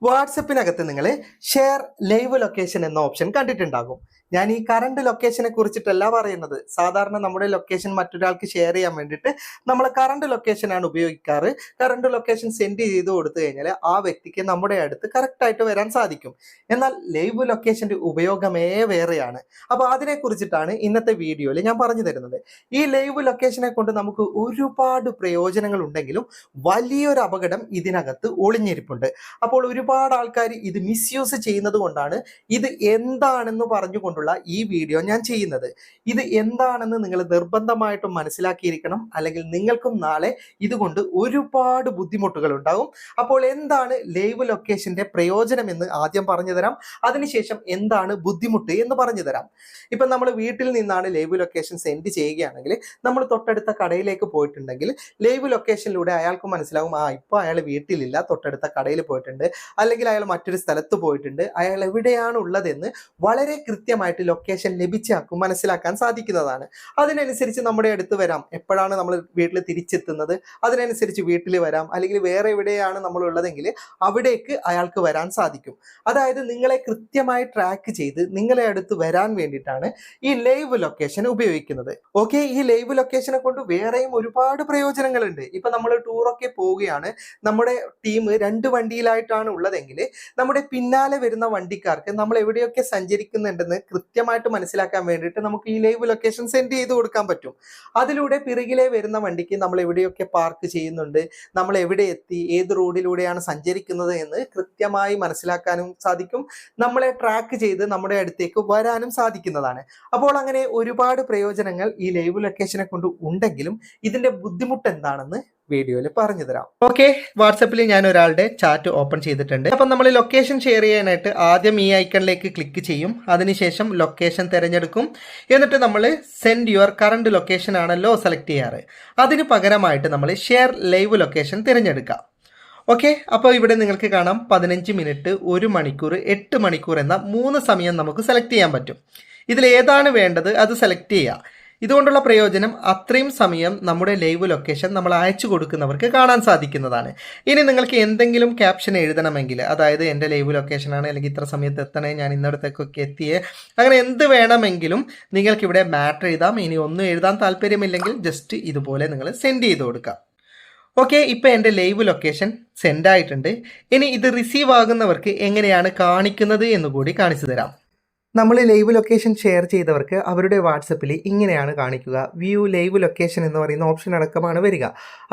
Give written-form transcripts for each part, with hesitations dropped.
വാട്സപ്പിനകത്ത് നിങ്ങൾ share live location എന്ന option കണ്ടിട്ടുണ്ടാകും. ഞാൻ ഈ കറണ്ട് ലൊക്കേഷനെ കുറിച്ചിട്ടല്ല പറയുന്നത്. സാധാരണ നമ്മുടെ ലൊക്കേഷൻ മറ്റൊരാൾക്ക് ഷെയർ ചെയ്യാൻ വേണ്ടിയിട്ട് നമ്മൾ കറണ്ട് ലൊക്കേഷനാണ് ഉപയോഗിക്കാറ്. കറണ്ട് ലൊക്കേഷൻ സെൻഡ് ചെയ്ത് കൊടുത്തു കഴിഞ്ഞാൽ ആ വ്യക്തിക്ക് നമ്മുടെ അടുത്ത് കറക്റ്റായിട്ട് വരാൻ സാധിക്കും. എന്നാൽ ലൈവ് ലൊക്കേഷൻ്റെ ഉപയോഗമേ വേറെയാണ്. അപ്പോൾ അതിനെ കുറിച്ചിട്ടാണ് ഇന്നത്തെ വീഡിയോയിൽ ഞാൻ പറഞ്ഞു തരുന്നത്. ഈ ലൈവ് ലൊക്കേഷനെ കൊണ്ട് നമുക്ക് ഒരുപാട് പ്രയോജനങ്ങൾ ഉണ്ടെങ്കിലും വലിയൊരു അപകടം ഇതിനകത്ത് ഒളിഞ്ഞിരിപ്പുണ്ട്. അപ്പോൾ ഒരുപാട് ആൾക്കാർ ഇത് മിസ്യൂസ് ചെയ്യുന്നത് കൊണ്ടാണ് ഇത് എന്താണെന്ന് പറഞ്ഞുകൊണ്ടുള്ള ഈ വീഡിയോ ഞാൻ ചെയ്യുന്നത്. ഇത് എന്താണെന്ന് നിങ്ങൾ നിർബന്ധമായിട്ടും മനസ്സിലാക്കിയിരിക്കണം, അല്ലെങ്കിൽ നിങ്ങൾക്കും നാളെ ഇതുകൊണ്ട് ഒരുപാട് ബുദ്ധിമുട്ടുകൾ ഉണ്ടാകും. അപ്പോൾ എന്താണ് ലൈവ് ലൊക്കേഷന്റെ പ്രയോജനം എന്ന് ആദ്യം പറഞ്ഞു തരാം. അതിനുശേഷം എന്താണ് ബുദ്ധിമുട്ട് എന്ന് പറഞ്ഞു തരാം. ഇപ്പം നമ്മൾ വീട്ടിൽ നിന്നാണ് ലൈവ് ലൊക്കേഷൻ സെൻഡ് ചെയ്യുകയാണെങ്കിൽ നമ്മൾ തൊട്ടടുത്ത കടയിലേക്ക് പോയിട്ടുണ്ടെങ്കിൽ ലൈവ് ലൊക്കേഷനിലൂടെ അയാൾക്ക് മനസ്സിലാവും, ഇപ്പോൾ അയാൾ വീട്ടിലില്ല, തൊട്ടടുത്ത കടയിൽ പോയിട്ടുണ്ട്, അല്ലെങ്കിൽ അയാൾ മറ്റൊരു സ്ഥലത്ത് പോയിട്ടുണ്ട്, അയാൾ എവിടെയാണ് ഉള്ളതെന്ന് വളരെ കൃത്യമായിട്ട് ലൊക്കേഷൻ ലഭിച്ചാക്കും മനസ്സിലാക്കാൻ സാധിക്കുന്നതാണ്. അതിനനുസരിച്ച് നമ്മുടെ അടുത്ത് വരാം. എപ്പോഴാണ് നമ്മൾ വീട്ടിൽ തിരിച്ചെത്തുന്നത് അതിനനുസരിച്ച് വീട്ടിൽ വരാം, അല്ലെങ്കിൽ വേറെ എവിടെയാണ് നമ്മൾ ഉള്ളതെങ്കിൽ അവിടേക്ക് അയാൾക്ക് വരാൻ സാധിക്കും. അതായത് നിങ്ങളെ കൃത്യമായി ട്രാക്ക് ചെയ്ത് നിങ്ങളെ അടുത്ത് വരാൻ വേണ്ടിയിട്ടാണ് ഈ ലൈവ് ലൊക്കേഷൻ ഉപയോഗിക്കുന്നത്. ഓക്കെ, ഈ ലൈവ് ലൊക്കേഷനെ കൊണ്ട് വേറെയും ഒരുപാട് പ്രയോജനങ്ങളുണ്ട്. ഇപ്പൊ നമ്മൾ ടൂറൊക്കെ പോവുകയാണ്, നമ്മുടെ ടീം 2 വണ്ടിയിലായിട്ടാണ് ഉള്ളതെങ്കിൽ നമ്മുടെ പിന്നാലെ വരുന്ന വണ്ടിക്കാർക്ക് നമ്മൾ എവിടെയൊക്കെ സഞ്ചരിക്കുന്നുണ്ടെന്ന് കൃത്യമായിട്ട് മനസ്സിലാക്കാൻ വേണ്ടിയിട്ട് നമുക്ക് ഈ ലൈവ് ലൊക്കേഷൻ സെൻഡ് ചെയ്ത് കൊടുക്കാൻ പറ്റും. അതിലൂടെ പിറകിലെ വരുന്ന വണ്ടിക്ക് നമ്മൾ എവിടെയൊക്കെ പാർക്ക് ചെയ്യുന്നുണ്ട്, നമ്മൾ എവിടെ എത്തി, ഏത് റോഡിലൂടെയാണ് സഞ്ചരിക്കുന്നത് എന്ന് കൃത്യമായി മനസ്സിലാക്കാനും സാധിക്കും. നമ്മളെ ട്രാക്ക് ചെയ്ത് നമ്മുടെ അടുത്തേക്ക് വരാനും സാധിക്കുന്നതാണ്. അപ്പോൾ അങ്ങനെ ഒരുപാട് പ്രയോജനങ്ങൾ ഈ ലൈവ് ലൊക്കേഷനെ കൊണ്ട് ഉണ്ടെങ്കിലും ഇതിന്റെ ബുദ്ധിമുട്ട് എന്താണെന്ന് വീഡിയോയിൽ പറഞ്ഞു തരാം. ഓക്കെ, വാട്സപ്പിൽ ഞാൻ ഒരാളുടെ ചാറ്റ് ഓപ്പൺ ചെയ്തിട്ടുണ്ട്. അപ്പം നമ്മൾ ലൊക്കേഷൻ ഷെയർ ചെയ്യാനായിട്ട് ആദ്യം ഈ ഐക്കണിലേക്ക് ക്ലിക്ക് ചെയ്യും. അതിനുശേഷം ലൊക്കേഷൻ തിരഞ്ഞെടുക്കും. എന്നിട്ട് നമ്മൾ സെൻഡ് യുവർ കറണ്ട് ലൊക്കേഷൻ ആണല്ലോ സെലക്ട് ചെയ്യാറ്. അതിന് പകരമായിട്ട് നമ്മൾ ഷെയർ ലൈവ് ലൊക്കേഷൻ തിരഞ്ഞെടുക്കാം. ഓക്കെ, അപ്പോൾ ഇവിടെ നിങ്ങൾക്ക് കാണാം 15 മിനിറ്റ്, 1 മണിക്കൂർ, 8 മണിക്കൂർ എന്ന 3 സമയം നമുക്ക് സെലക്ട് ചെയ്യാൻ പറ്റും. ഇതിൽ ഏതാണ് വേണ്ടത് അത് സെലക്ട് ചെയ്യുക. ഇതുകൊണ്ടുള്ള പ്രയോജനം അത്രയും സമയം നമ്മുടെ ലൈവ് ലൊക്കേഷൻ നമ്മൾ അയച്ചു കൊടുക്കുന്നവർക്ക് കാണാൻ സാധിക്കുന്നതാണ്. ഇനി നിങ്ങൾക്ക് എന്തെങ്കിലും ക്യാപ്ഷൻ എഴുതണമെങ്കിൽ, അതായത് എൻ്റെ ലൈവ് ലൊക്കേഷനാണ്, അല്ലെങ്കിൽ ഇത്ര സമയത്ത് എത്തണേ, ഞാൻ ഇന്നടത്തേക്കൊക്കെ എത്തിയേ, അങ്ങനെ എന്ത് വേണമെങ്കിലും നിങ്ങൾക്ക് ഇവിടെ മാറ്റർ എഴുതാം. ഇനി ഒന്നും എഴുതാൻ താല്പര്യമില്ലെങ്കിൽ ജസ്റ്റ് ഇതുപോലെ നിങ്ങൾ സെൻഡ് ചെയ്ത് കൊടുക്കാം. ഓക്കെ, ഇപ്പോൾ എൻ്റെ ലൈവ് ലൊക്കേഷൻ സെൻഡ് ആയിട്ടുണ്ട്. ഇനി ഇത് റിസീവ് ആകുന്നവർക്ക് എങ്ങനെയാണ് കാണിക്കുന്നത് എന്ന് കൂടി കാണിച്ചു തരാം. നമ്മൾ ലൈവ് ലൊക്കേഷൻ ഷെയർ ചെയ്തവർക്ക് അവരുടെ വാട്സപ്പിൽ ഇങ്ങനെയാണ് കാണിക്കുക. വ്യൂ ലൈവ് ലൊക്കേഷൻ എന്ന് പറയുന്ന ഓപ്ഷൻ അടക്കമാണ് വരിക.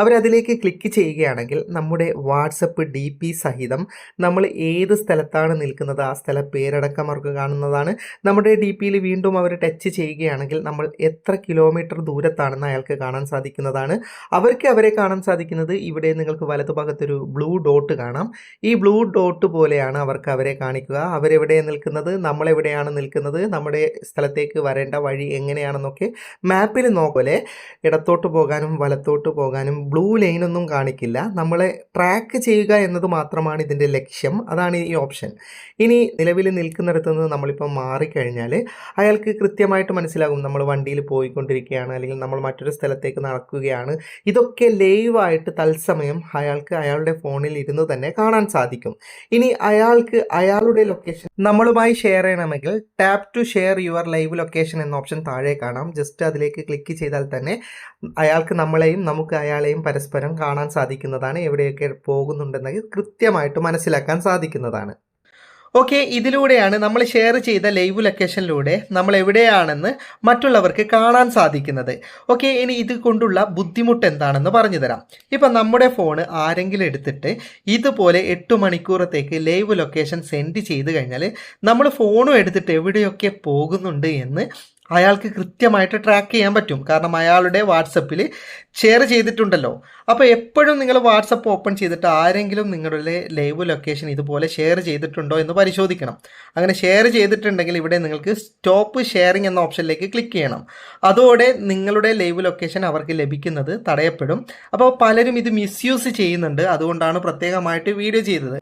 അവരതിലേക്ക് ക്ലിക്ക് ചെയ്യുകയാണെങ്കിൽ നമ്മുടെ വാട്സപ്പ് DP സഹിതം നമ്മൾ ഏത് സ്ഥലത്താണ് നിൽക്കുന്നത് ആ സ്ഥല പേരടക്കം അവർക്ക് കാണുന്നതാണ്. നമ്മുടെ DPയിൽ വീണ്ടും അവർ ടച്ച് ചെയ്യുകയാണെങ്കിൽ നമ്മൾ എത്ര കിലോമീറ്റർ ദൂരത്താണെന്ന് അയാൾക്ക് കാണാൻ സാധിക്കുന്നതാണ്. അവർക്ക് അവരെ കാണാൻ സാധിക്കുന്നത് ഇവിടെ നിങ്ങൾക്ക് വലതുഭാഗത്തൊരു ബ്ലൂ ഡോട്ട് കാണാം. ഈ ബ്ലൂ ഡോട്ട് പോലെയാണ് അവർക്ക് അവരെ കാണിക്കുക. അവരെവിടെ നിൽക്കുന്നത്, നമ്മളെവിടെയാണ് നിൽക്കുന്നത്, നമ്മുടെ സ്ഥലത്തേക്ക് വരേണ്ട വഴി എങ്ങനെയാണെന്നൊക്കെ മാപ്പിൽ നോക്കലെ ഇടത്തോട്ട് പോകാനും വലത്തോട്ട് പോകാനും ബ്ലൂ ലൈനൊന്നും കാണിക്കില്ല. നമ്മളെ ട്രാക്ക് ചെയ്യുക എന്നത് മാത്രമാണ് ഇതിൻ്റെ ലക്ഷ്യം. അതാണ് ഈ ഓപ്ഷൻ. ഇനി നിലവിൽ നിൽക്കുന്നിടത്ത് നിന്ന് നമ്മളിപ്പോൾ മാറിക്കഴിഞ്ഞാൽ അയാൾക്ക് കൃത്യമായിട്ട് മനസ്സിലാകും നമ്മൾ വണ്ടിയിൽ പോയിക്കൊണ്ടിരിക്കുകയാണ്, അല്ലെങ്കിൽ നമ്മൾ മറ്റൊരു സ്ഥലത്തേക്ക് നടക്കുകയാണ്. ഇതൊക്കെ ലൈവായിട്ട് തത്സമയം അയാൾക്ക് അയാളുടെ ഫോണിൽ ഇരുന്ന് തന്നെ കാണാൻ സാധിക്കും. ഇനി അയാൾക്ക് അയാളുടെ ലൊക്കേഷൻ നമ്മളുമായി ഷെയർ ചെയ്യണമെങ്കിൽ tap to share your live location എന്ന ഓപ്ഷൻ താഴെ കാണാം. ജസ്റ്റ് അതിലേക്ക് ക്ലിക്ക് ചെയ്താൽ തന്നെ അയാൾക്ക് നമ്മളെയും നമുക്ക് അയാളെയും പരസ്പരം കാണാൻ സാധിക്കുന്നതാണ്. എവിടെയൊക്കെ പോകുന്നുണ്ടെന്നത് കൃത്യമായിട്ട് മനസ്സിലാക്കാൻ സാധിക്കുന്നതാണ്. ഓക്കെ, ഇതിലൂടെയാണ് നമ്മൾ ഷെയർ ചെയ്ത ലൈവ് ലൊക്കേഷനിലൂടെ നമ്മൾ എവിടെയാണെന്ന് മറ്റുള്ളവർക്ക് കാണാൻ സാധിക്കുന്നത്. ഓക്കെ, ഇനി ഇത് കൊണ്ടുള്ള ബുദ്ധിമുട്ട് എന്താണെന്ന് പറഞ്ഞു തരാം. ഇപ്പം നമ്മുടെ ഫോൺ ആരെങ്കിലും എടുത്തിട്ട് ഇതുപോലെ 8 മണിക്കൂറത്തേക്ക് ലൈവ് ലൊക്കേഷൻ സെൻഡ് ചെയ്ത് കഴിഞ്ഞാൽ നമ്മൾ ഫോണും എടുത്തിട്ട് എവിടെയൊക്കെ പോകുന്നുണ്ട് എന്ന് അയാൾക്ക് കൃത്യമായിട്ട് ട്രാക്ക് ചെയ്യാൻ പറ്റും. കാരണം അയാളുടെ വാട്സപ്പിൽ ഷെയർ ചെയ്തിട്ടുണ്ടല്ലോ. അപ്പോൾ എപ്പോഴും നിങ്ങൾ വാട്സപ്പ് ഓപ്പൺ ചെയ്തിട്ട് ആരെങ്കിലും നിങ്ങളുടെ ലൈവ് ലൊക്കേഷൻ ഇതുപോലെ ഷെയർ ചെയ്തിട്ടുണ്ടോ എന്ന് പരിശോധിക്കണം. അങ്ങനെ ഷെയർ ചെയ്തിട്ടുണ്ടെങ്കിൽ ഇവിടെ നിങ്ങൾക്ക് സ്റ്റോപ്പ് ഷെയറിംഗ് എന്ന ഓപ്ഷനിലേക്ക് ക്ലിക്ക് ചെയ്യണം. അതോടെ നിങ്ങളുടെ ലൈവ് ലൊക്കേഷൻ അവർക്ക് ലഭിക്കുന്നത് തടയപ്പെടും. അപ്പോൾ പലരും ഇത് മിസ്യൂസ് ചെയ്യുന്നുണ്ട്. അതുകൊണ്ടാണ് പ്രത്യേകമായിട്ട് വീഡിയോ ചെയ്തത്.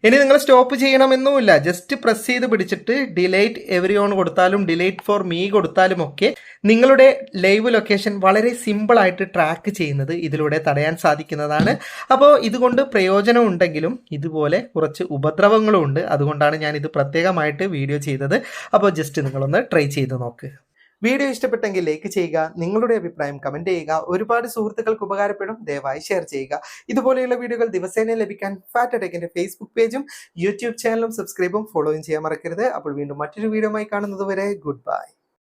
ഇനി നിങ്ങൾ സ്റ്റോപ്പ് ചെയ്യണമെന്നുമില്ല, ജസ്റ്റ് പ്രസ് ചെയ്ത് പിടിച്ചിട്ട് ഡിലീറ്റ് എവരി ഓൺ കൊടുത്താലും ഡിലീറ്റ് ഫോർ മീ കൊടുത്താലും ഒക്കെ നിങ്ങളുടെ ലൈവ് ലൊക്കേഷൻ വളരെ സിമ്പിൾ ആയിട്ട് ട്രാക്ക് ചെയ്യുന്നത് ഇതിലൂടെ തടയാൻ സാധിക്കുന്നതാണ്. അപ്പോൾ ഇതുകൊണ്ട് പ്രയോജനം ഉണ്ടെങ്കിലും ഇതുപോലെ കുറച്ച് ഉപദ്രവങ്ങളും ഉണ്ട്. അതുകൊണ്ടാണ് ഞാൻ ഇത് പ്രത്യേകമായിട്ട് വീഡിയോ ചെയ്തത്. അപ്പോൾ ജസ്റ്റ് നിങ്ങളൊന്ന് ട്രൈ ചെയ്ത് നോക്ക്. വീഡിയോ ഇഷ്ടപ്പെട്ടെങ്കിൽ ലൈക്ക് ചെയ്യുക, നിങ്ങളുടെ അഭിപ്രായം കമന്റ് ചെയ്യുക. ഒരുപാട് സുഹൃത്തുക്കൾക്ക് ഉപകാരപ്പെടും, ദയവായി ഷെയർ ചെയ്യുക. ഇതുപോലെയുള്ള വീഡിയോകൾ ദിവസേന ലഭിക്കാൻ ഫാറ്റ് ടെക്കിന്റെ ഫേസ്ബുക്ക് പേജും യൂട്യൂബ് ചാനലും സബ്സ്ക്രൈബും ഫോളോയും ചെയ്യാൻ മറക്കരുത്. അപ്പോൾ വീണ്ടും മറ്റൊരു വീഡിയോയുമായി കാണുന്നത് വരെ ഗുഡ് ബൈ.